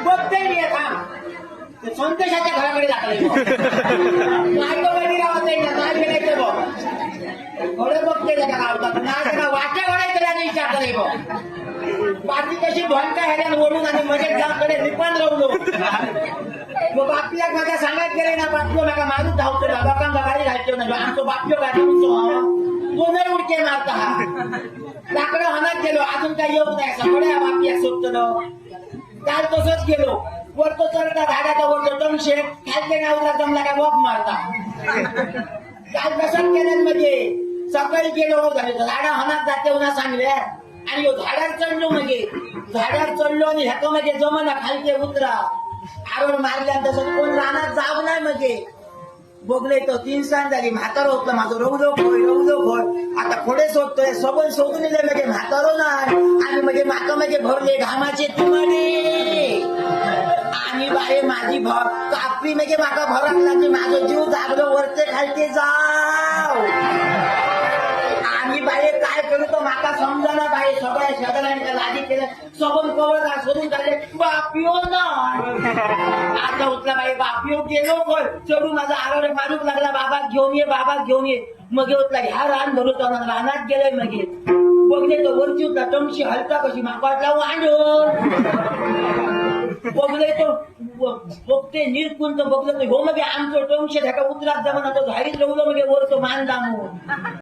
बघते मी आता संतोषाच्या घराकडे जातोय थोडं बघते त्याच्या गावतात ना वाट्या घडायचं त्याने विचार करे बाकी कशी ढोंका ह्याला ओढून आणि मजेत गावकडे निपण रवलो मग बापल्या माझ्या सांगत गेले ना बापलो नका मारून धावतो ना लोकांना गाडी घालतो ना आमचं बापलो काय तो नाही उडके मारता हा लाकडं हनत गेलो अजून काही येऊ नाही सगळ्या बापल्या सोडतो काल तसंच गेलो वरतो चढता झाडाचा वरतो टमशे खालते नावला जमला काय वॉक मारता काल कसं केलं म्हणजे सकाळी गेलो झाडा हनात जाते उन्हा सांगल्या आणि झाडावर चढलो म्हणजे झाडावर चढलो आणि ह्याचं म्हणजे जमना खालते उतरा आरोड मारल्या तसं कोण रानात जाव नाही म्हणजे बघले तो 3 सांग झाली म्हातारं होतं माझं रवलो खोय आता खोडे शोधतोय सबन शोधून दिले म्हणजे म्हातारो नाही आणि म्हणजे माका म्हणजे भरले घामाचे तुमाडे आणि बाई माझी कापी म्हणजे माका भरत लागली माझं जीव जागलो वरचे खालते जाव आणि बाई काय करू तो माका समजा बाई सगळ्या शहरांच्या लादी केलं सबन कवर शोधून काढले बापिओ ना आता उठला बाई बापिओ गेलो पण चढून माझा आरोग्य मारूक लागला बाबा घेऊन ये मग उठला ह्या रान भरूचा रानात गेलाय मग बघले तो वरची उठला टमशी हलता कशी माका वाटला वांडून बघले तो बघते निरकून तो बघलं तो हो मग आमचं टमशे ढाका उतरात जमाना तो झाडीत रवलं मग वर तो मान दामून